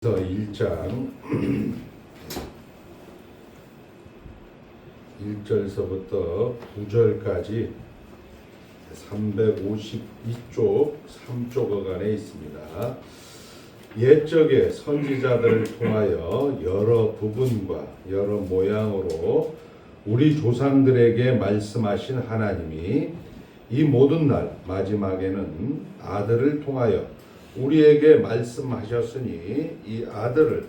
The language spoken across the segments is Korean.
1장 1절서부터 9절까지 352쪽 3쪽 어간에 있습니다. 옛적에 선지자들을 통하여 여러 부분과 여러 모양으로 우리 조상들에게 말씀하신 하나님이 이 모든 날 마지막에는 아들을 통하여 우리에게 말씀하셨으니 이 아들을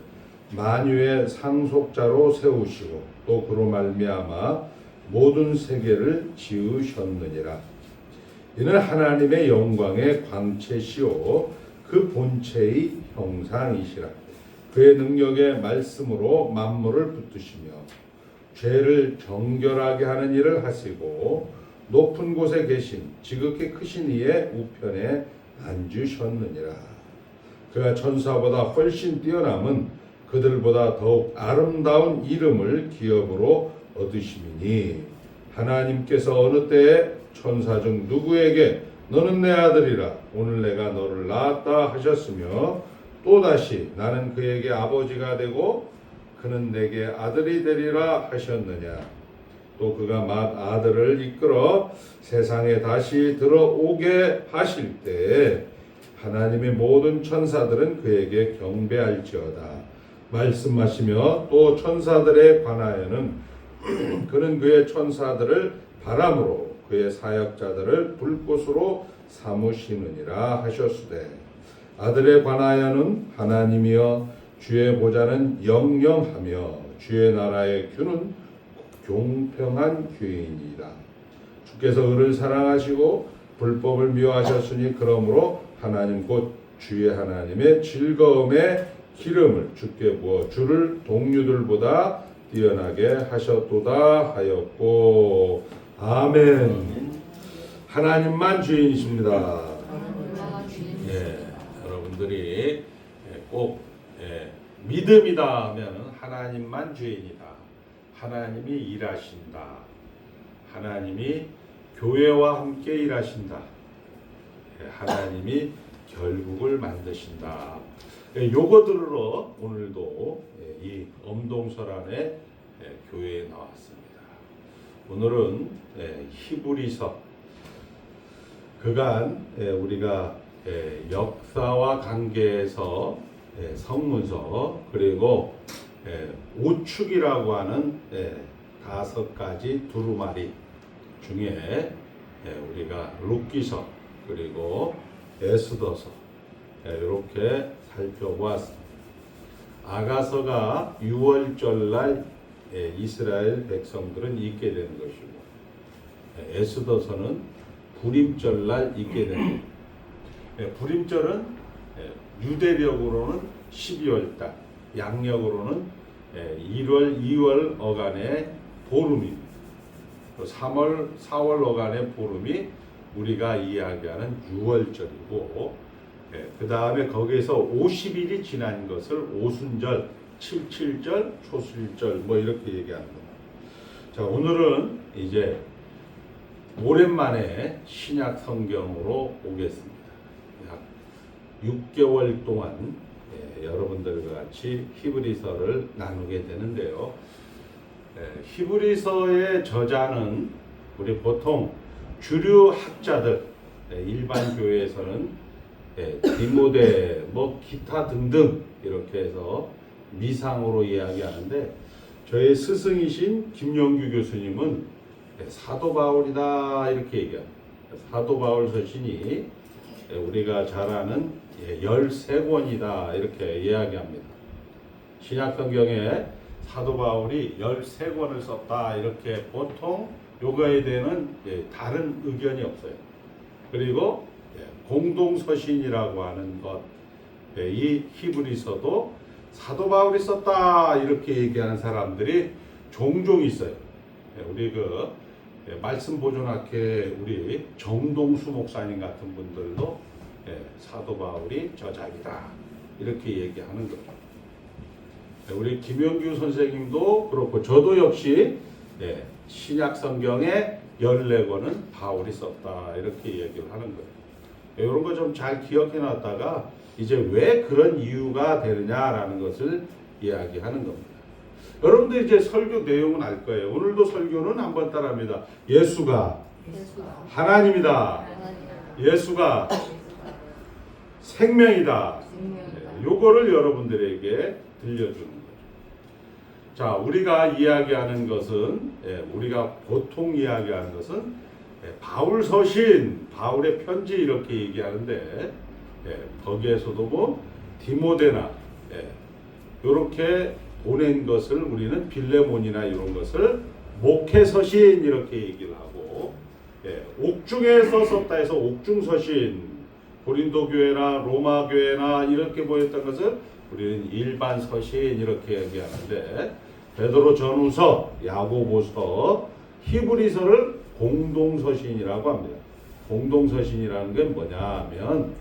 만유의 상속자로 세우시고 또 그로 말미암아 모든 세계를 지으셨느니라. 이는 하나님의 영광의 광채시요 그 본체의 형상이시라. 그의 능력의 말씀으로 만물을 붙드시며 죄를 정결하게 하는 일을 하시고 높은 곳에 계신 지극히 크신 이의 우편에 앉으셨느니라. 그가 천사보다 훨씬 뛰어남은 그들보다 더욱 아름다운 이름을 기업으로 얻으심이니 하나님께서 어느 때에 천사 중 누구에게 너는 내 아들이라 오늘 내가 너를 낳았다 하셨으며 또다시 나는 그에게 아버지가 되고 그는 내게 아들이 되리라 하셨느냐. 또 그가 맏 아들을 이끌어 세상에 다시 들어오게 하실 때 하나님의 모든 천사들은 그에게 경배할지어다 말씀하시며 또 천사들에 관하여는 그는 그의 천사들을 바람으로 그의 사역자들을 불꽃으로 삼으시느니라 하셨으되 아들에 관하여는 하나님이여 주의 보좌는 영영하며 주의 나라의 규는 공평한 규이니라. 주께서 을을 사랑하시고 불법을 미워하셨으니 그러므로 하나님 곧 주의 하나님의 즐거움의 기름을 주께 부어 주를 동류들보다 뛰어나게 하셨도다 하였고 아멘. 하나님만 주인이십니다. 여러분들이 꼭 믿음이다 하면 하나님만 주인이다. 하나님이 일하신다. 하나님이 교회와 함께 일하신다. 하나님이 결국을 만드신다. 요거 들으러 오늘도 이 엄동설안의 교회에 나왔습니다. 오늘은 히브리서 그간 우리가 역사와 관계에서 성문서 그리고 우축이라고 하는 5가지 두루마리 중에 우리가 룻기서 그리고 에스더서 이렇게 살펴보았습니다. 아가서가 6월절날 이스라엘 백성들은 잊게 되는 것이고 에스더서는 불임절날 잊게 되는 것입니다. 불임절은 유대력으로는 12월달 양력으로는 1월, 2월 어간의 보름입니다. 3월, 4월 어간의 보름이 우리가 이야기하는 6월절이고 그 다음에 거기에서 50일이 지난 것을 오순절, 칠칠절, 초술절 뭐 이렇게 얘기하는 겁니다. 자, 오늘은 이제 오랜만에 신약 성경으로 오겠습니다. 약 6개월 동안 여러분들과 같이 히브리서를 나누게 되는데요. 히브리서의 저자는 우리 보통 주류 학자들, 일반 교회에서는 디모데, 뭐 기타 등등 이렇게 해서 미상으로 이야기하는데 저희 스승이신 김영규 교수님은 사도 바울이다 이렇게 얘기합니다. 사도 바울 서신이 우리가 잘 아는 13권이다 이렇게 이야기합니다. 신약성경에 사도 바울이 13권을 썼다 이렇게 보통 요거에 대한 다른 의견이 없어요. 그리고 공동서신이라고 하는 것, 이 히브리서도 사도 바울이 썼다 이렇게 얘기하는 사람들이 종종 있어요. 우리 말씀 보존학회 우리 정동수 목사님 같은 분들도 사도 바울이 저작이다 이렇게 얘기하는 거죠. 우리 김영규 선생님도 그렇고 저도 역시 신약 성경의 14권은 바울이 썼다 이렇게 얘기를 하는 거예요. 이런 거 좀 잘 기억해 놨다가 이제 왜 그런 이유가 되느냐라는 것을 이야기하는 겁니다. 여러분들 이제 설교 내용은 알 거예요. 오늘도 설교는 한번 따라합니다. 예수가 하나님이다. 예수가 생명이다. 요거를 여러분들에게 들려주는 거죠. 자, 우리가 이야기하는 것은, 우리가 보통 이야기하는 것은 바울 서신, 바울의 편지 이렇게 얘기하는데, 거기에서도 뭐 디모데나 이렇게 보낸 것을 우리는 빌레몬이나 이런 것을 목회 서신 이렇게 얘기를 하고, 옥중에서 썼다 해서 옥중 서신, 고린도 교회나 로마 교회나 이렇게 보였던 것을 우리는 일반 서신 이렇게 얘기하는데, 베드로 전후서, 야고보서, 히브리서를 공동서신이라고 합니다. 공동서신이라는 게 뭐냐면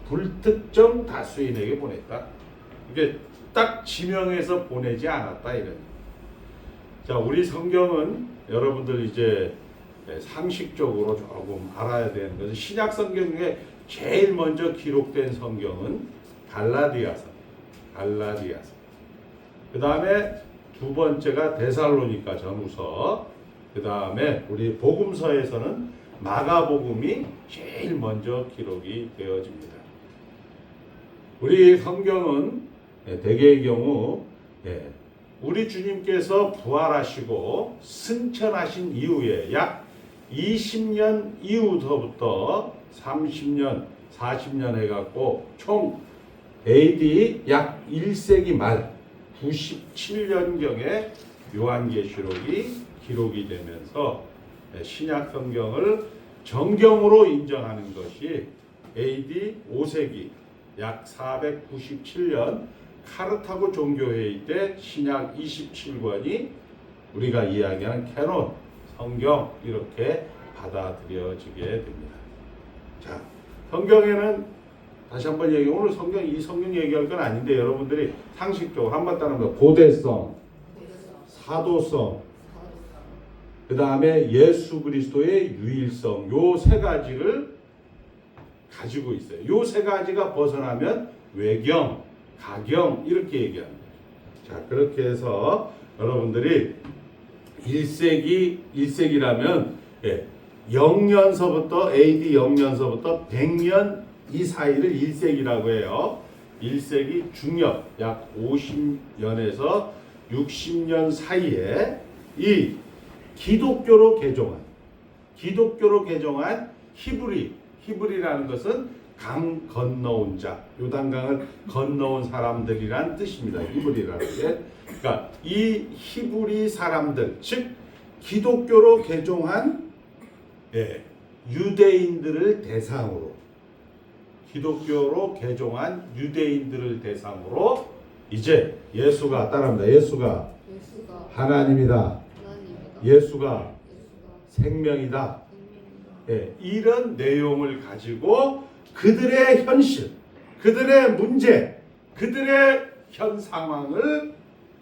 불특정 다수인에게 보냈다. 이게 딱 지명해서 보내지 않았다 이런. 자, 우리 성경은 여러분들 이제 상식적으로 조금 알아야 되는 것은 신약 성경 중에 제일 먼저 기록된 성경은 갈라디아서. 그 다음에 두 번째가 데살로니가 전후서. 그 다음에 우리 복음서에서는 마가복음이 제일 먼저 기록이 되어집니다. 우리 성경은 대개의 경우 우리 주님께서 부활하시고 승천하신 이후에 약 20년 이후부터 30년, 40년 해갖고 총 AD 약 1세기 말 97년경에 요한계시록이 기록이 되면서 신약 성경을 정경으로 인정하는 것이 AD 5세기 약 497년 카르타고 종교회의 때 신약 27권이 우리가 이야기하는 캐논, 성경 이렇게 받아들여지게 됩니다. 자, 성경에는 다시 한번 얘기해. 오늘 이 성경 얘기할 건 아닌데 여러분들이 상식적으로 한번 따르면 고대성, 사도성, 그 다음에 예수 그리스도의 유일성, 요 세 가지를 가지고 있어요. 요 세 가지가 벗어나면 외경, 가경 이렇게 얘기합니다. 자, 그렇게 해서 여러분들이 1세기라면 0년서부터 AD 0년서부터 100년 이 사이를 1세기라고 해요. 1세기 중엽 약 50년에서 60년 사이에 이 기독교로 개종한 히브리라는 것은 강 건너온 자, 요단강을 건너온 사람들이란 뜻입니다. 히브리라는 게. 그러니까 이 히브리 사람들, 즉 기독교로 개종한 유대인들을 대상으로 이제 예수가 따라합니다. 예수가 하나님이다. 예수가 생명이다. 이런 내용을 가지고 그들의 현실, 그들의 문제, 그들의 현 상황을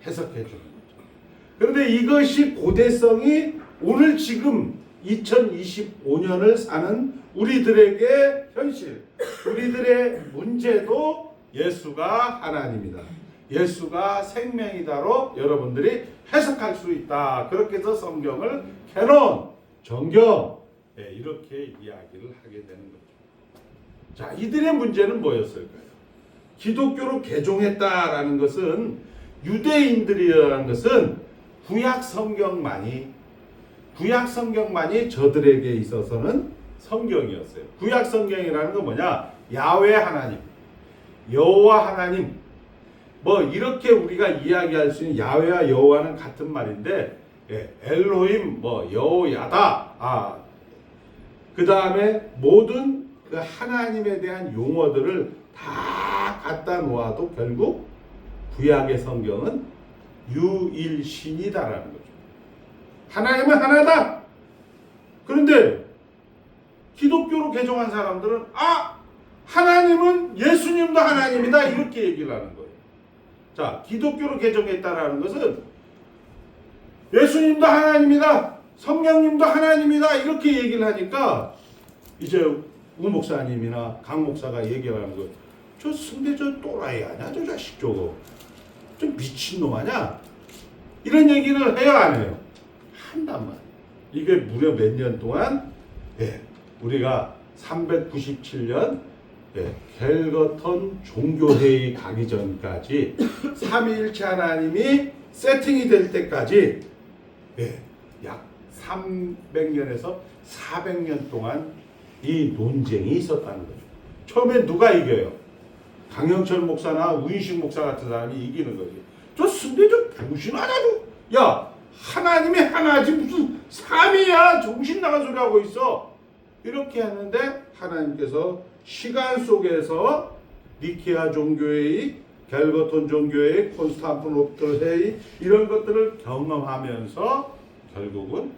해석해 주는 거죠. 그런데 이것이 고대성이 오늘 지금 2025년을 사는 우리들에게 현실, 우리들의 문제도 예수가 하나님이다. 예수가 생명이다로 여러분들이 해석할 수 있다. 그렇게 해서 성경을 캐논, 정경 이렇게 이야기를 하게 되는 거죠. 자, 이들의 문제는 뭐였을까요? 기독교로 개종했다라는 것은 유대인들이라는 것은 구약 성경만이 저들에게 있어서는 성경이었어요. 구약 성경이라는 건 뭐냐? 야훼 하나님, 여호와 하나님, 뭐 이렇게 우리가 이야기할 수 있는 야훼와 여호와는 같은 말인데, 엘로힘, 뭐 여호야다, 그 다음에 모든 그 하나님에 대한 용어들을 다 갖다 놓아도 결국 구약의 성경은 유일신이다라는 거죠. 하나님은 하나다. 그런데 기독교로 개종한 사람들은 하나님은 예수님도 하나님이다 이렇게 얘기를 하는 거예요. 자, 기독교로 개종했다라는 것은 예수님도 하나님이다, 성령님도 하나님이다 이렇게 얘기를 하니까 이제 우 목사님이나 강 목사가 얘기하는 거, 저 승대 저 또라이 아니야? 저 자식 저거. 좀 미친놈 아니야? 이런 얘기를 해요, 안 해요? 한단 말. 이게 무려 몇 년 동안, 우리가 397년, 갤거턴 종교회의 가기 전까지 삼위일체 하나님이 세팅이 될 때까지, 약 300년에서 400년 동안 이 논쟁이 있었다는 거죠. 처음에 누가 이겨요? 강영철 목사나 우인식 목사 같은 사람이 이기는 거지. 저 승대 저 병신하냐고. 야, 하나님이 하나지 무슨 삼위야, 정신 나간 소리 하고 있어. 이렇게 하는데 하나님께서 시간 속에서 니케아 종교회의, 갤거톤 종교회의, 콘스탄티노플 회의 이런 것들을 경험하면서 결국은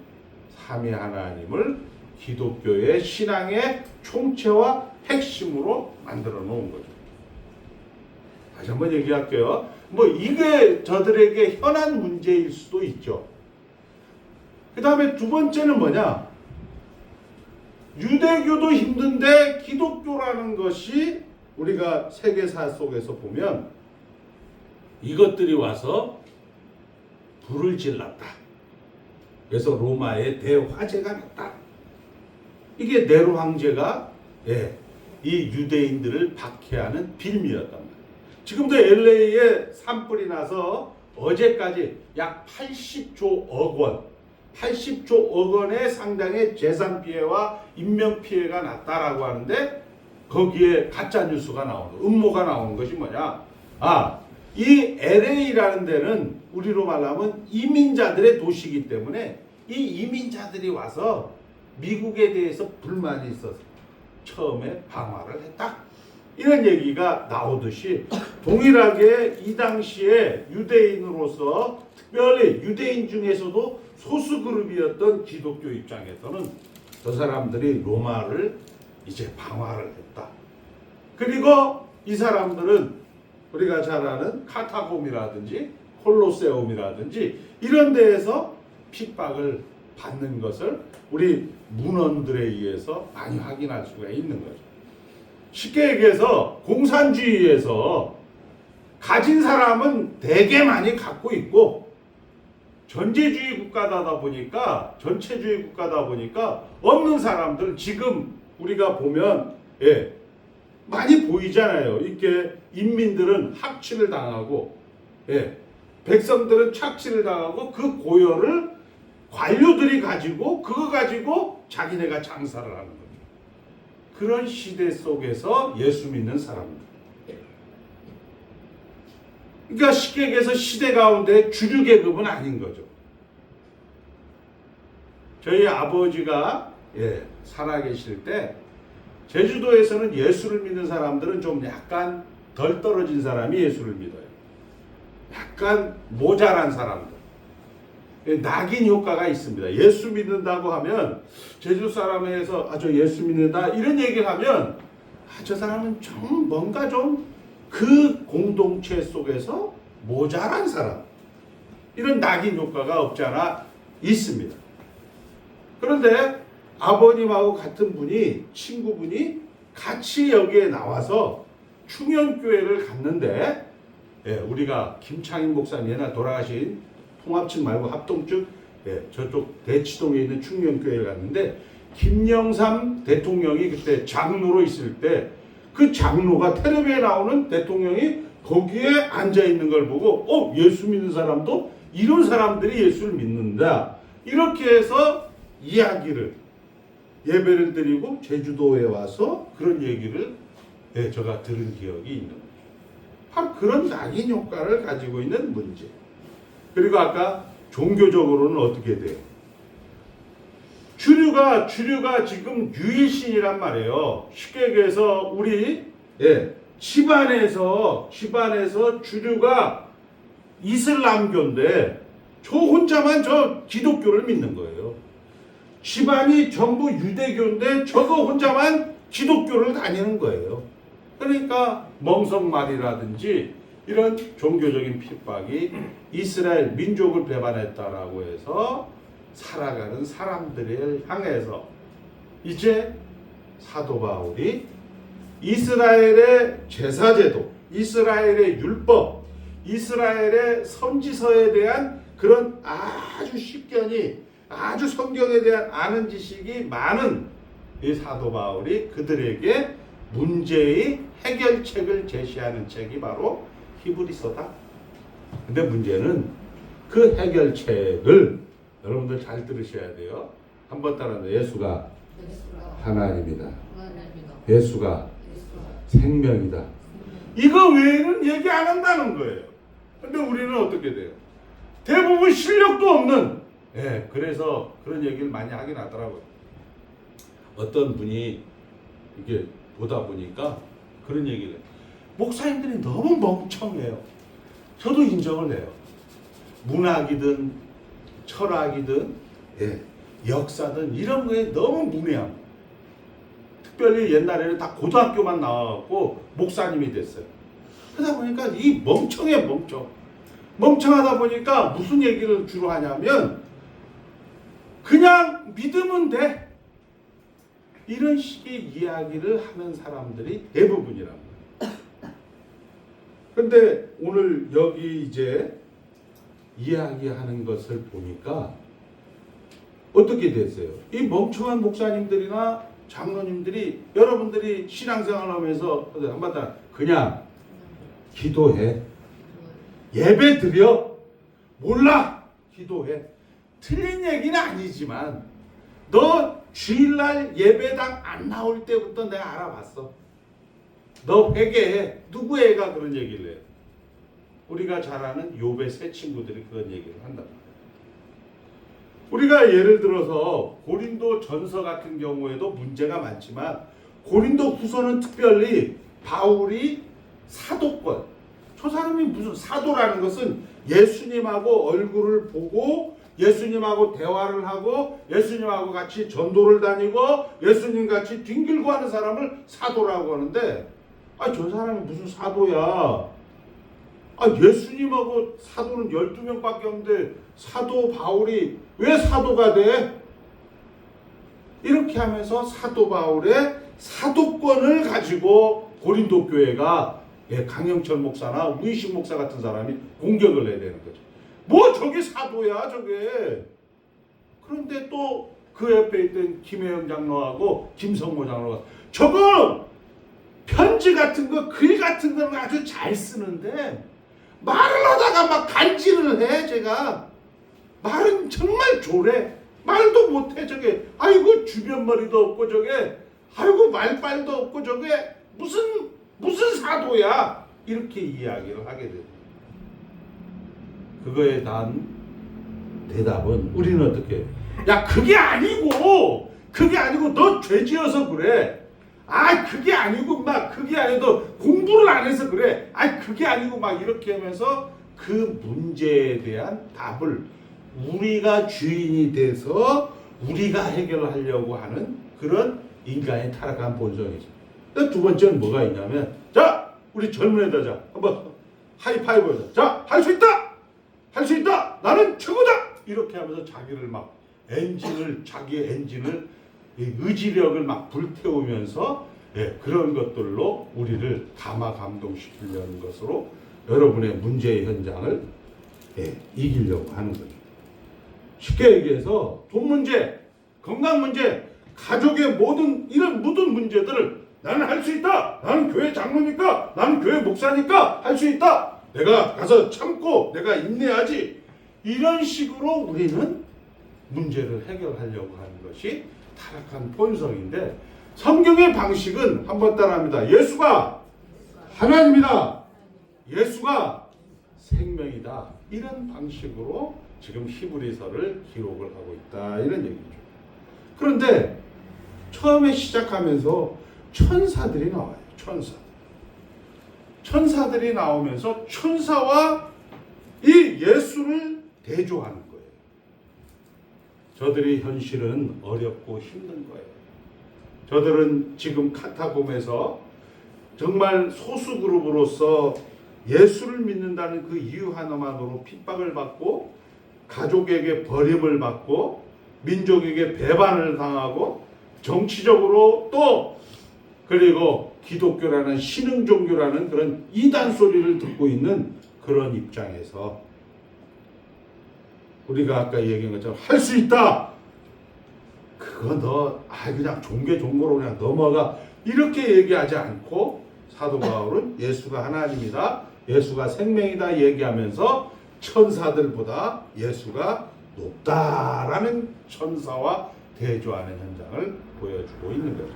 삼위 하나님을 기독교의 신앙의 총체와 핵심으로 만들어 놓은 거죠. 다시 한번 얘기할게요. 뭐 이게 저들에게 현안 문제일 수도 있죠. 그 다음에 두 번째는 뭐냐? 유대교도 힘든데 기독교라는 것이 우리가 세계사 속에서 보면 이것들이 와서 불을 질렀다. 그래서 로마의 대화재가 났다. 이게 네로 황제가 이 유대인들을 박해하는 빌미였단 말이에요. 지금도 LA에 산불이 나서 어제까지 약 80조억 원, 80조억 원의 상당의 재산 피해와 인명 피해가 났다라고 하는데 거기에 가짜 뉴스가 나오는, 음모가 나오는 것이 뭐냐? 이 LA라는 데는 우리로 말하면 이민자들의 도시이기 때문에 이 이민자들이 와서 미국에 대해서 불만이 있어서 처음에 방화를 했다. 이런 얘기가 나오듯이 동일하게 이 당시에 유대인으로서 특별히 유대인 중에서도 소수 그룹이었던 기독교 입장에서는 저 사람들이 로마를 이제 방화를 했다. 그리고 이 사람들은 우리가 잘 아는 카타콤이라든지 콜로세움이라든지 이런 데에서 핍박을 받는 것을 우리 문헌들에 의해서 많이 확인할 수가 있는 거죠. 쉽게 얘기해서 공산주의에서 가진 사람은 되게 많이 갖고 있고 전체주의 국가다 보니까 없는 사람들 지금 우리가 보면 많이 보이잖아요. 이렇게 인민들은 학취를 당하고 백성들은 착취를 당하고 그 고열을 관료들이 가지고 그거 가지고 자기네가 장사를 하는 거죠. 그런 시대 속에서 예수 믿는 사람들. 그러니까 쉽게 얘기해서 시대 가운데 주류 계급은 아닌 거죠. 저희 아버지가 살아계실 때 제주도에서는 예수를 믿는 사람들은 좀 약간 덜 떨어진 사람이 예수를 믿어요. 약간 모자란 사람들. 낙인 효과가 있습니다. 예수 믿는다고 하면 제주 사람에서 저 예수 믿는다 이런 얘기를 하면 저 사람은 좀 뭔가 좀 그 공동체 속에서 모자란 사람 이런 낙인 효과가 없지 않아 있습니다. 그런데 아버님하고 같은 분이 친구분이 같이 여기에 나와서 충현교회를 갔는데 우리가 김창인 목사님이나 돌아가신 통합측 말고 합동측 저쪽 대치동에 있는 충녕교회를 갔는데 김영삼 대통령이 그때 장로로 있을 때 그 장로가 텔레비에 나오는 대통령이 거기에 앉아 있는 걸 보고 예수 믿는 사람도 이런 사람들이 예수를 믿는다 이렇게 해서 이야기를 예배를 드리고 제주도에 와서 그런 얘기를 제가 들은 기억이 있는 거예요. 바로 그런 낙인 효과를 가지고 있는 문제. 그리고 아까 종교적으로는 어떻게 돼요? 주류가 지금 유일신이란 말이에요. 쉽게 얘기해서 우리 집안에서 주류가 이슬람교인데 저 혼자만 저 기독교를 믿는 거예요. 집안이 전부 유대교인데 저거 혼자만 기독교를 다니는 거예요. 그러니까 멍석말이라든지 이런 종교적인 핍박이 이스라엘 민족을 배반했다라고 해서 살아가는 사람들을 향해서 이제 사도 바울이 이스라엘의 제사제도, 이스라엘의 율법, 이스라엘의 선지서에 대한 그런 아주 식견이, 아주 성경에 대한 아는 지식이 많은 이 사도 바울이 그들에게 문제의 해결책을 제시하는 책이 바로 히브리서다. 근데 문제는 그 해결책을 여러분들 잘 들으셔야 돼요. 한번 따라서 예수가 하나님이다. 예수가 생명이다. 이거 외에는 얘기 안 한다는 거예요. 근데 우리는 어떻게 돼요? 대부분 실력도 없는, 그래서 그런 얘기를 많이 하긴 하더라고요. 어떤 분이 이게 보다 보니까 그런 얘기를 해요. 목사님들이 너무 멍청해요. 저도 인정을 해요. 문학이든 철학이든 역사든 이런 거에 너무 문외함. 특별히 옛날에는 다 고등학교만 나와갖고 목사님이 됐어요. 그러다 보니까 이 멍청해, 멍청하다 보니까 무슨 얘기를 주로 하냐면 그냥 믿으면 돼. 이런 식의 이야기를 하는 사람들이 대부분이란 말이에요. 근데 오늘 여기 이제 이야기하는 것을 보니까 어떻게 됐어요? 이 멍청한 목사님들이나 장로님들이 여러분들이 신앙생활 하면서 한마디로 그냥 기도해. 예배 드려. 몰라. 기도해. 틀린 얘기는 아니지만 너 주일날 예배당 안 나올 때부터 내가 알아봤어. 너 회개해. 누구 애가 그런 얘기를 해요? 우리가 잘 아는 욥의 세 친구들이 그런 얘기를 한단 말이에요. 우리가 예를 들어서 고린도 전서 같은 경우에도 문제가 많지만 고린도 후서는 특별히 바울이 사도권, 저 사람이 무슨 사도라는 것은 예수님하고 얼굴을 보고 예수님하고 대화를 하고 예수님하고 같이 전도를 다니고 예수님 같이 뒹굴고 하는 사람을 사도라고 하는데 저 사람이 무슨 사도야. 예수님하고 사도는 12명밖에 없는데 사도 바울이 왜 사도가 돼? 이렇게 하면서 사도 바울의 사도권을 가지고 고린도 교회가 강영철 목사나 우이식 목사 같은 사람이 공격을 해야 되는 거죠. 뭐 저게 사도야 저게. 그런데 또 그 옆에 있던 김혜영 장로하고 김성모 장로가 저거 편지 같은 거, 글 같은 거는 아주 잘 쓰는데 말을 하다가 막 간지를 해. 제가 말은 정말 조래. 말도 못해 저게. 아이고 주변머리도 없고 저게. 아이고 말빨도 없고 저게 무슨 사도야. 이렇게 이야기를 하게 됩니다. 그거에 대한 대답은 우리는 어떻게 해? 야 그게 아니고 너 죄지어서 그래. 그게 아니고 그게 아니고 공부를 안 해서 그래. 그게 아니고 이렇게 하면서 그 문제에 대한 답을 우리가 주인이 돼서 우리가 해결하려고 하는 그런 인간의 타락한 본성이죠. 두 번째는 뭐가 있냐면 자 우리 젊은 애들 자 한번 하이파이브 하자. 자 할 수 있다. 할 수 있다. 나는 최고다. 이렇게 하면서 자기를 자기의 엔진을 의지력을 불태우면서 그런 것들로 우리를 감화 감동시키려는 것으로 여러분의 문제의 현장을 이기려고 하는 거죠. 쉽게 얘기해서 돈 문제, 건강 문제, 가족의 모든 문제들을 나는 할 수 있다. 나는 교회 장로니까, 나는 교회 목사니까 할 수 있다. 내가 가서 참고 내가 인내하지. 이런 식으로 우리는 문제를 해결하려고 하는 것이 타락한 본성인데 성경의 방식은 한번 따라합니다. 예수가 하나님이다. 예수가 생명이다. 이런 방식으로 지금 히브리서를 기록을 하고 있다. 이런 얘기죠. 그런데 처음에 시작하면서 천사들이 나와요. 천사들이 나오면서 천사와 이 예수를 대조하는 거예요. 저들이 현실은 어렵고 힘든 거예요. 저들은 지금 카타콤에서 정말 소수 그룹으로서 예수를 믿는다는 그 이유 하나만으로 핍박을 받고 가족에게 버림을 받고 민족에게 배반을 당하고 정치적으로 또 그리고 기독교라는 신흥 종교라는 그런 이단 소리를 듣고 있는 그런 입장에서 우리가 아까 얘기한 것처럼 할 수 있다. 그거 너 그냥 종교 종교로 그냥 넘어가 이렇게 얘기하지 않고 사도 바울은 예수가 하나님이다. 예수가 생명이다 얘기하면서 천사들보다 예수가 높다라는 천사와 대조하는 현장을 보여주고 있는 거죠.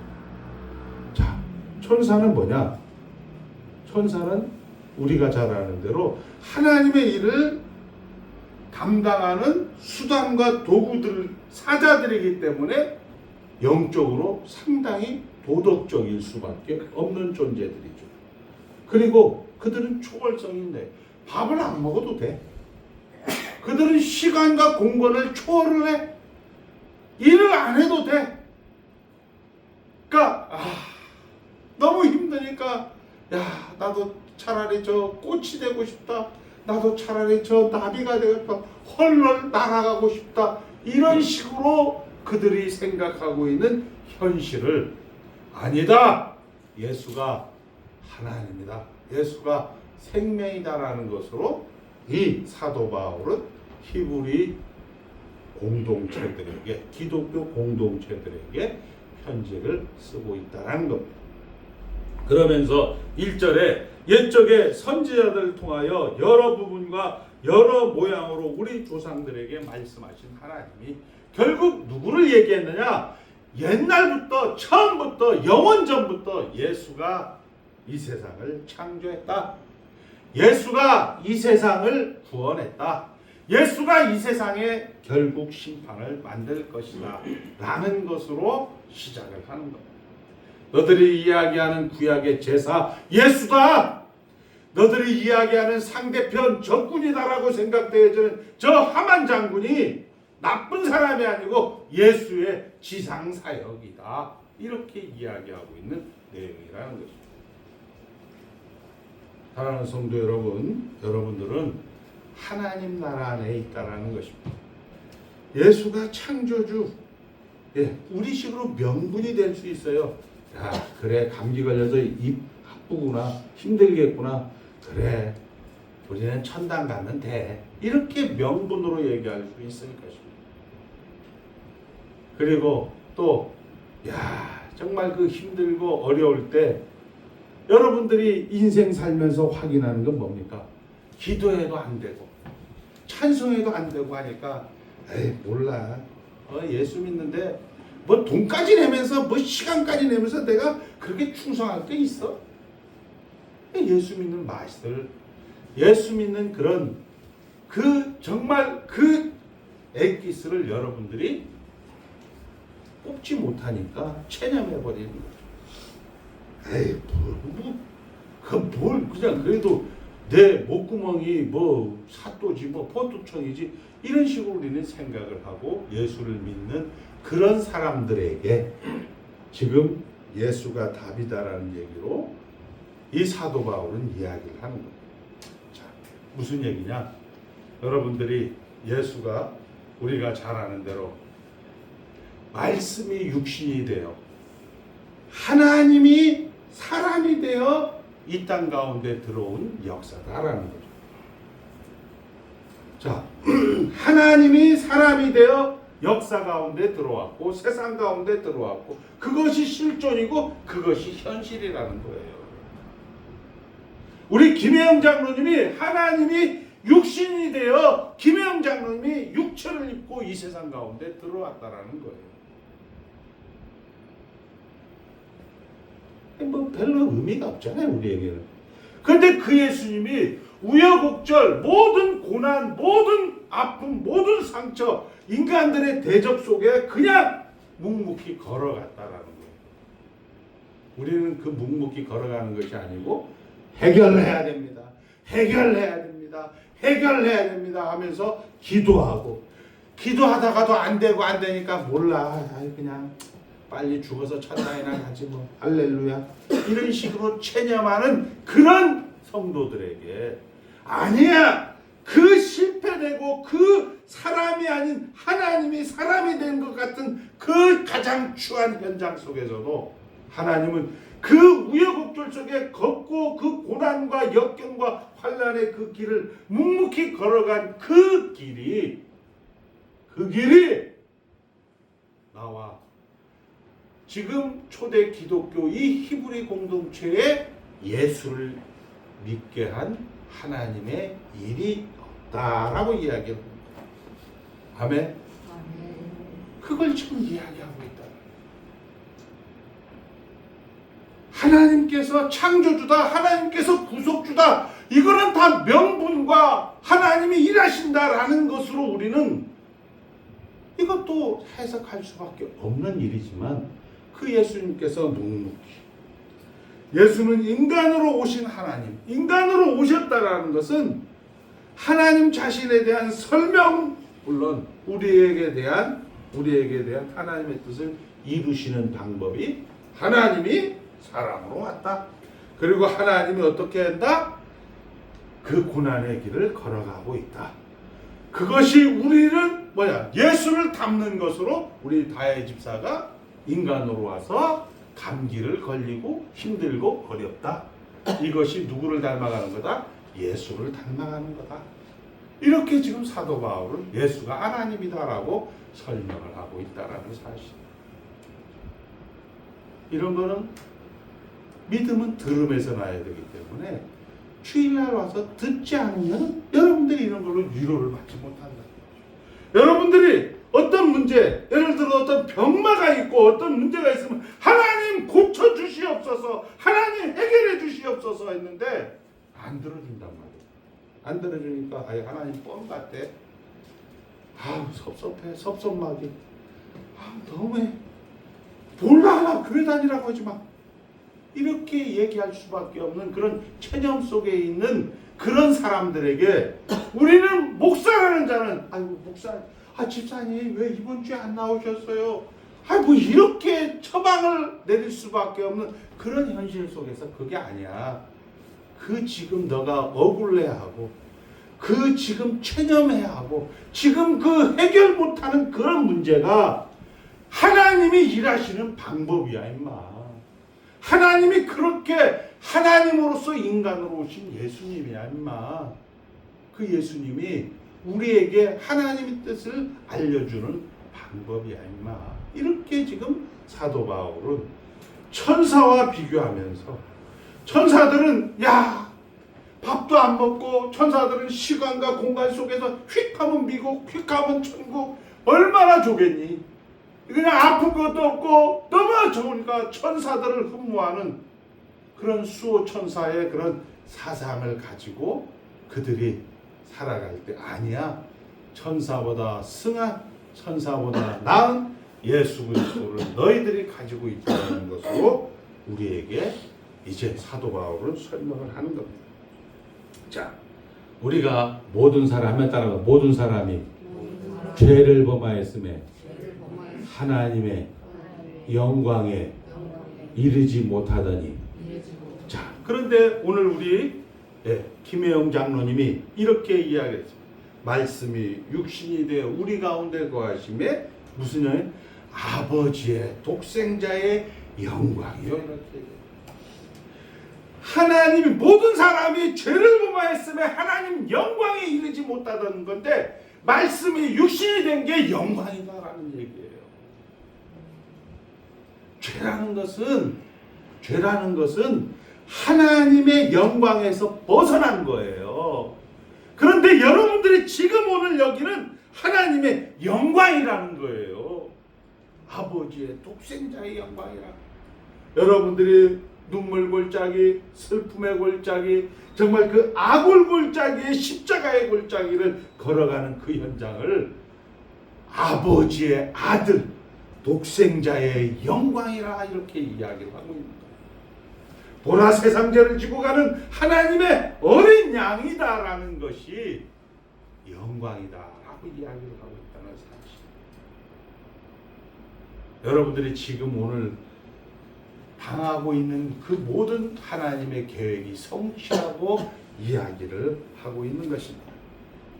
자, 천사는 뭐냐? 천사는 우리가 잘 아는 대로 하나님의 일을 담당하는 수단과 도구들, 사자들이기 때문에 영적으로 상당히 도덕적일 수밖에 없는 존재들이죠. 그리고 그들은 초월성인데 밥을 안 먹어도 돼. 그들은 시간과 공간을 초월을 해. 일을 안 해도 돼. 그러니까 너무 힘드니까 나도 차라리 저 꽃이 되고 싶다. 나도 차라리 저 나비가 되고 싶다. 헐헐 날아가고 싶다. 이런 식으로 그들이 생각하고 있는 현실을 아니다. 예수가 하나님이다. 예수가 생명이다라는 것으로 이 사도 바울은 히브리 공동체들에게, 기독교 공동체들에게 편지를 쓰고 있다는 겁니다. 그러면서 1절에 옛적의 선지자들을 통하여 여러 부분과 여러 모양으로 우리 조상들에게 말씀하신 하나님이 결국 누구를 얘기했느냐? 옛날부터 처음부터 영원전부터 예수가 이 세상을 창조했다. 예수가 이 세상을 구원했다. 예수가 이 세상에 결국 심판을 만들 것이다 라는 것으로 시작을 하는 겁니다. 너들이 이야기하는 구약의 제사 예수다. 너들이 이야기하는 상대편 적군이다라고 생각되어지는 저 하만 장군이 나쁜 사람이 아니고 예수의 지상사역이다. 이렇게 이야기하고 있는 내용이라는 것입니다. 사랑하는 성도 여러분, 여러분들은 하나님 나라 안에 있다라는 것입니다. 예수가 창조주, 우리식으로 명분이 될 수 있어요. 그래 감기 걸려서 입 아프구나, 힘들겠구나. 그래 우리는 천당 가면 돼. 이렇게 명분으로 얘기할 수 있을 것입니다. 그리고 또 정말 그 힘들고 어려울 때 여러분들이 인생 살면서 확인하는 건 뭡니까? 기도해도 안 되고 찬송해도 안 되고 하니까 몰라. 예수 믿는데 뭐 돈까지 내면서 뭐 시간까지 내면서 내가 그렇게 충성할 게 있어? 예수 믿는 맛을, 예수 믿는 그런 정말 그 엑기스를 여러분들이 뽑지 못하니까 체념해버리는 거죠. 뭘 그냥 그래도 내 목구멍이 뭐 사또지 뭐 포도청이지 이런 식으로 우리는 생각을 하고 예수를 믿는 그런 사람들에게 지금 예수가 답이다라는 얘기로 이 사도 바울은 이야기를 하는 겁니다. 자, 무슨 얘기냐? 여러분들이 예수가 우리가 잘 아는 대로 말씀이 육신이 되어 하나님이 사람이 되어 이 땅 가운데 들어온 역사다라는 거죠. 자, 하나님이 사람이 되어 역사 가운데 들어왔고 세상 가운데 들어왔고 그것이 실존이고 그것이 현실이라는 거예요. 우리 김혜영 장로님이 하나님이 육신이 되어 김혜영 장로님이 육체를 입고 이 세상 가운데 들어왔다라는 거예요. 뭐 별로 의미가 없잖아요, 우리에게는. 그런데 그 예수님이 우여곡절, 모든 고난, 모든 아픔, 모든 상처, 인간들의 대적 속에 그냥 묵묵히 걸어갔다라는 거예요. 우리는 그 묵묵히 걸어가는 것이 아니고 해결해야 됩니다. 해결해야 됩니다. 해결해야 됩니다 하면서 기도하고 기도하다가도 안 되고 안 되니까 몰라. 그냥 빨리 죽어서 천당이나 가지 뭐 할렐루야 이런 식으로 체념하는 그런 성도들에게 아니야. 그 실패되고 그 사람이 아닌 하나님이 사람이 된 것 같은 그 가장 추한 현장 속에서도 하나님은 그 우여곡절 속에 걷고 그 고난과 역경과 환난의 그 길을 묵묵히 걸어간 그 길이 나와 지금 초대 기독교 이 히브리 공동체에 예수를 믿게 한 하나님의 일이 없다라고 이야기를 합니다. 아멘. 그걸 지금 이야기하고 있다. 하나님께서 창조주다, 하나님께서 구속주다, 이거는 다 명분과 하나님이 일하신다라는 것으로 우리는 이것도 해석할 수밖에 없는 일이지만 그 예수님께서 묵묵히 예수는 인간으로 오신 하나님, 인간으로 오셨다라는 것은 하나님 자신에 대한 설명, 물론 우리에게 대한 하나님의 뜻을 이루시는 방법이 하나님이 사람으로 왔다. 그리고 하나님이 어떻게 한다? 그 고난의 길을 걸어가고 있다. 그것이 우리는 예수를 닮는 것으로 우리 다혜 집사가 인간으로 와서 감기를 걸리고 힘들고 어렵다. 이것이 누구를 닮아가는 거다? 예수를 닮아가는 거다. 이렇게 지금 사도 바울은 예수가 하나님이다라고 설명을 하고 있다라는 사실. 이런 거는 믿음은 들음에서 나야 되기 때문에 주일날 와서 듣지 않으면 여러분들이 이런 걸로 위로를 받지 못한다. 여러분들이 어떤 문제, 예를 들어 어떤 병마가 있고 어떤 문제가 있으면 하나님 고쳐주시옵소서, 하나님 해결해 주시옵소서 했는데 안 들어준단 말이에요. 안 들어주니까 하나님 뻥 같대. 섭섭해, 섭섭하게. 너무해. 몰라, 교회 다니라고 하지 마. 이렇게 얘기할 수밖에 없는 그런 체념 속에 있는 그런 사람들에게 우리는 목사라는 자는 목사, 집사님 왜 이번 주에 안 나오셨어요? 이렇게 처방을 내릴 수밖에 없는 그런 현실 속에서 그게 아니야. 그 지금 너가 억울해하고 그 지금 체념해하고 지금 그 해결 못하는 그런 문제가 하나님이 일하시는 방법이야 임마. 하나님이 그렇게 하나님으로서 인간으로 오신 예수님이야 임마. 그 예수님이 우리에게 하나님의 뜻을 알려주는 방법이야 임마. 이렇게 지금 사도 바울은 천사와 비교하면서 천사들은 밥도 안 먹고 천사들은 시간과 공간 속에서 휙 하면 미국, 휙 하면 천국, 얼마나 좋겠니? 그냥 아픈 것도 없고 너무 좋으니까 천사들을 흠모하는 그런 수호 천사의 그런 사상을 가지고 그들이 살아갈 때 아니야. 천사보다 승한, 천사보다 나은 예수 그리스도를 너희들이 가지고 있다는 것으로 우리에게 이제 사도 바울은 설명을 하는 겁니다. 자, 우리가 모든 사람에 따라 모든 사람이 죄를 범하였음에 하나님의 영광에 이르지 못하더니. 자, 그런데 오늘 우리 김혜영 장로님이 이렇게 이야기했습니다. 말씀이 육신이 되어 우리 가운데 거하심에 무슨 영이? 아버지의 독생자의 영광이요. 이렇게 하나님이 모든 사람이 죄를 범하였음에 하나님 영광에 이르지 못하던 건데 말씀이 육신이 된 게 영광이다라는 얘기예요. 죄라는 것은 하나님의 영광에서 벗어난 거예요. 그런데 여러분들이 지금 오늘 여기는 하나님의 영광이라는 거예요. 아버지의 독생자의 영광이라. 여러분들이 눈물 골짜기, 슬픔의 골짜기, 정말 그 아굴 골짜기의 십자가의 골짜기를 걸어가는 그 현장을 아버지의 아들, 독생자의 영광이라 이렇게 이야기를 하고 있습니다. 보라 세상 죄를 지고 가는 하나님의 어린 양이다라는 것이 영광이다라고 이야기를 하고 있다는 사실. 여러분들이 지금 오늘 당하고 있는 그 모든 하나님의 계획이 성취하고 이야기를 하고 있는 것입니다.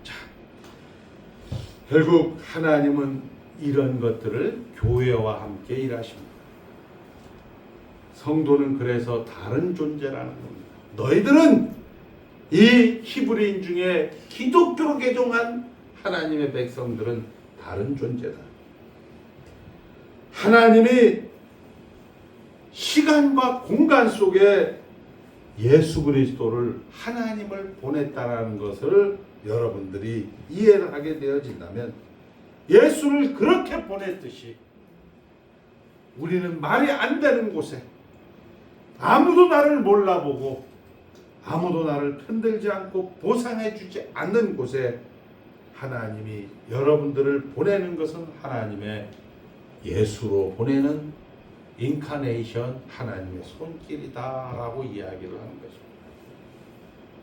자, 결국 하나님은 이런 것들을 교회와 함께 일하십니다. 성도는 그래서 다른 존재라는 겁니다. 너희들은 이 히브리인 중에 기독교로 개종한 하나님의 백성들은 다른 존재다. 하나님이 시간과 공간 속에 예수 그리스도를 하나님을 보냈다는 것을 여러분들이 이해를 하게 되어진다면, 예수를 그렇게 보냈듯이 우리는 말이 안 되는 곳에, 아무도 나를 몰라보고 아무도 나를 편들지 않고 보상해 주지 않는 곳에 하나님이 여러분들을 보내는 것은 하나님의 예수로 보내는 인카네이션, 하나님의 손길이다라고 이야기를 하는 것입니다.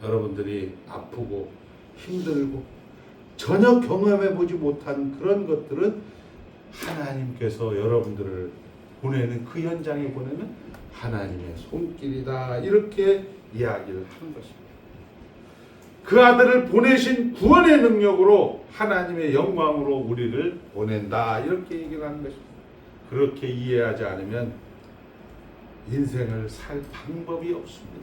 여러분들이 아프고 힘들고 전혀 경험해 보지 못한 그런 것들은 하나님께서 여러분들을 보내는, 그 현장에 보내는 하나님의 손길이다, 이렇게 이야기를 하는 것입니다. 그 아들을 보내신 구원의 능력으로 하나님의 영광으로 우리를 보낸다, 이렇게 얘기를 하는 것입니다. 그렇게 이해하지 않으면 인생을 살 방법이 없습니다.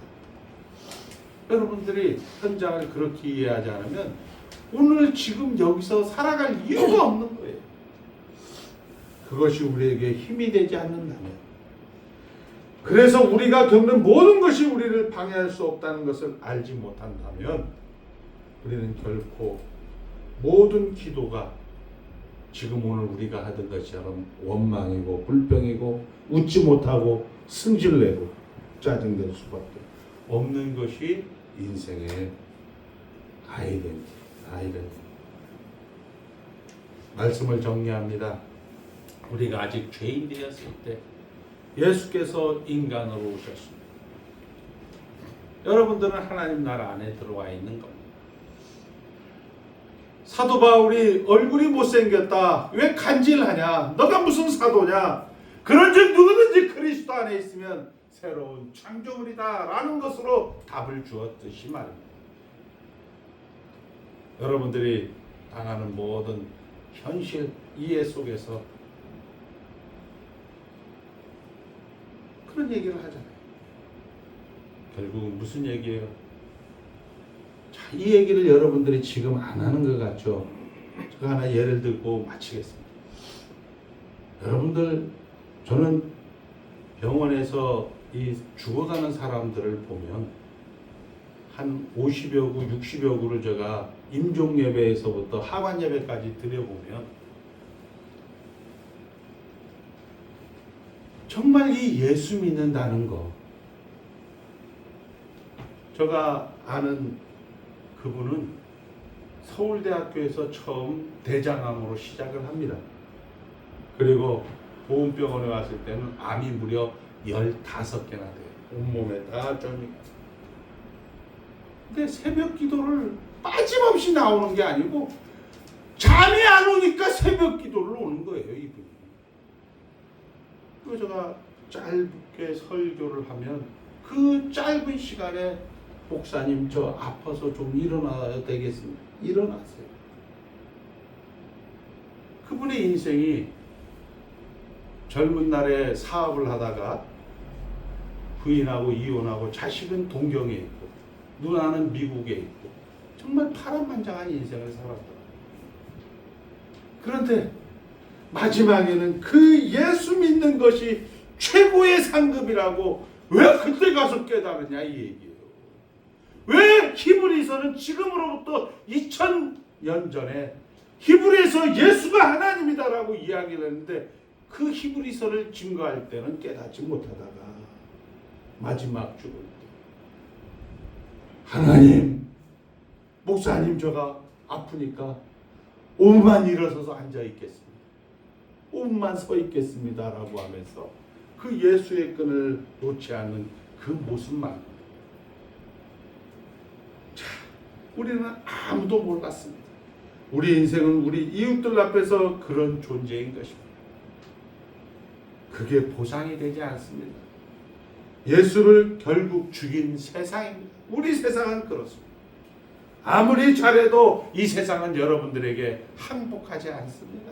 여러분들이 현장을 그렇게 이해하지 않으면 오늘 지금 여기서 살아갈 이유가 없는 거예요. 그것이 우리에게 힘이 되지 않는다면, 그래서 우리가 겪는 모든 것이 우리를 방해할 수 없다는 것을 알지 못한다면, 우리는 결코 모든 기도가 지금 오늘 우리가 하던 것처럼 원망이고 불평이고 웃지 못하고 승질내고 짜증낼 수밖에 없는 것이 인생의 아이덴티티. 말씀을 정리합니다. 우리가 아직 죄인 되었을 때 예수께서 인간으로 오셨습니다. 여러분들은 하나님 나라 안에 들어와 있는 겁니다. 사도 바울이 얼굴이 못생겼다, 왜 간질하냐, 너가 무슨 사도냐, 그런즉 누구든지 그리스도 안에 있으면 새로운 창조물이다 라는 것으로 답을 주었듯이 말입니다. 여러분들이 당하는 모든 현실 이해 속에서 그런 얘기를 하잖아요. 결국은 무슨 얘기예요? 자, 이 얘기를 여러분들이 지금 안 하는 것 같죠? 제가 하나 예를 들고 마치겠습니다. 여러분들, 저는 병원에서 이 죽어가는 사람들을 보면 한 50여 구, 60여 구를 제가 임종 예배에서부터 하관 예배까지 드려보면 정말 이 예수 믿는다는 거, 제가 아는 그분은 서울대학교에서 처음 대장암으로 시작을 합니다. 그리고 보훈병원에 왔을 때는 암이 무려 15개나 돼요. 온몸에 다 점이. 근데 새벽 기도를 빠짐없이 나오는 게 아니고 잠이 안 오니까 새벽 기도를 오는 거예요, 이분이. 그래서 제가 짧게 설교를 하면 그 짧은 시간에 목사님 저 아파서 좀 일어나야 되겠습니다. 일어나세요. 그분의 인생이 젊은 날에 사업을 하다가 부인하고 이혼하고 자식은 동경에 있고 누나는 미국에 있고 정말 파란만장한 인생을 살았더라고요. 그런데 마지막에는 그 예수 믿는 것이 최고의 상급이라고 왜 그때 가서 깨달았냐, 이 얘기예요. 왜 히브리서는 지금으로부터 2000년 전에 히브리에서 예수가 하나님이다라고 이야기를 했는데 그 히브리서를 증거할 때는 깨닫지 못하다가 마지막 죽을 때 하나님, 목사님 저가 아프니까 5분만 일어서서 앉아 있겠습니다. 5분만 서 있겠습니다 라고 하면서 그 예수의 끈을 놓지 않는 그 모습만, 자, 우리는 아무도 몰랐습니다. 우리 인생은 우리 이웃들 앞에서 그런 존재인 것입니다. 그게 보상이 되지 않습니다. 예수를 결국 죽인 세상입니다. 우리 세상은 그렇습니다. 아무리 잘해도 이 세상은 여러분들에게 항복하지 않습니다.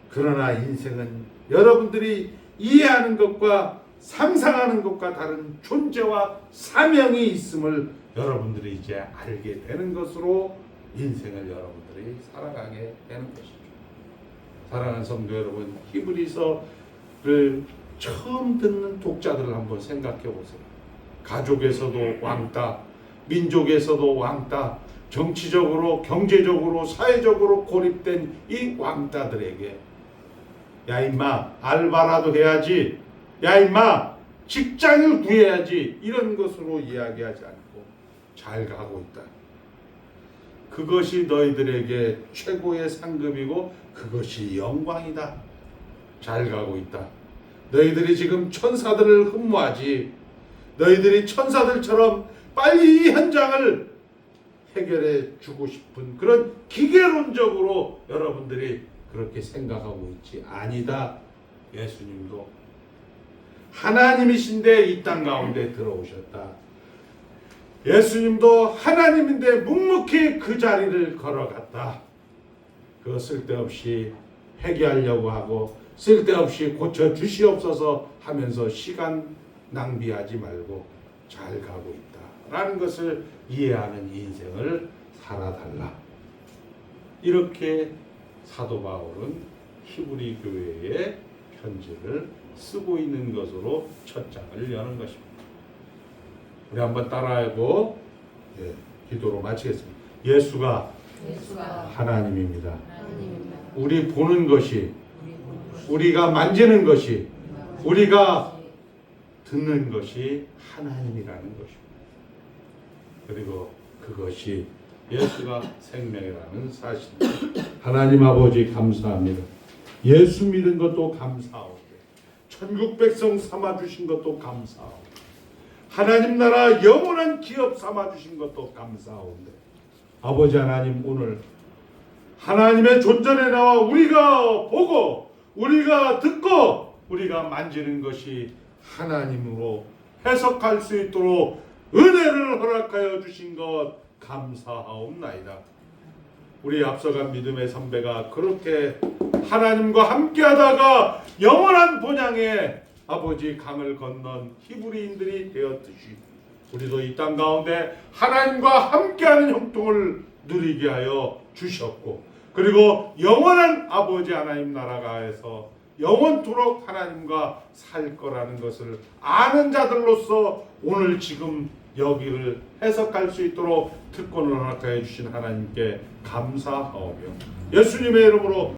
그러나 인생은 여러분들이 이해하는 것과 상상하는 것과 다른 존재와 사명이 있음을 여러분들이 이제 알게 되는 것으로 인생을 여러분들이 살아가게 되는 것이죠. 사랑하는 성도 여러분, 히브리서를 처음 듣는 독자들을 한번 생각해 보세요. 가족에서도 왕따, 민족에서도 왕따, 정치적으로, 경제적으로, 사회적으로 고립된 이 왕따들에게 야 임마 알바라도 해야지, 야 임마 직장을 구해야지, 이런 것으로 이야기하지 않고 잘 가고 있다. 그것이 너희들에게 최고의 상급이고 그것이 영광이다. 잘 가고 있다. 너희들이 지금 천사들을 흠모하지, 너희들이 천사들처럼 빨리 이 현장을 해결해 주고 싶은 그런 기계론적으로 여러분들이 그렇게 생각하고 있지 아니다. 예수님도 하나님이신데 이 땅 가운데 들어오셨다. 예수님도 하나님인데 묵묵히 그 자리를 걸어갔다. 그거 쓸데없이 회개하려고 하고 쓸데없이 고쳐주시옵소서 하면서 시간 낭비하지 말고 잘 가고 있다 라는 것을 이해하는 인생을 살아달라. 이렇게 사도 바울은 히브리 교회에 편지를 쓰고 있는 것으로 첫 장을 여는 것입니다. 우리 한번 따라하고 기도로 마치겠습니다. 예수가 하나님입니다. 우리 보는 것이, 우리가 만지는 것이, 우리가 듣는 것이 하나님이라는 것입니다. 그리고 그것이 예수가 생명이라는 사실입니다. 하나님 아버지 감사합니다. 예수 믿은 것도 감사하고 천국 백성 삼아주신 것도 감사하고 하나님 나라 영원한 기업 삼아주신 것도 감사하온데 아버지 하나님, 오늘 하나님의 존전에 나와 우리가 보고 우리가 듣고 우리가 만지는 것이 하나님으로 해석할 수 있도록 은혜를 허락하여 주신 것 감사하옵나이다. 우리 앞서간 믿음의 선배가 그렇게 하나님과 함께하다가 영원한 본향에 아버지 강을 건넌 히브리인들이 되었듯이 우리도 이 땅 가운데 하나님과 함께하는 형통을 누리게 하여 주셨고, 그리고 영원한 아버지 하나님 나라가에서 영원토록 하나님과 살 거라는 것을 아는 자들로서 오늘 지금 여기를 해석할 수 있도록 특권을 허락하여 주신 하나님께 감사하오며 예수님의 이름으로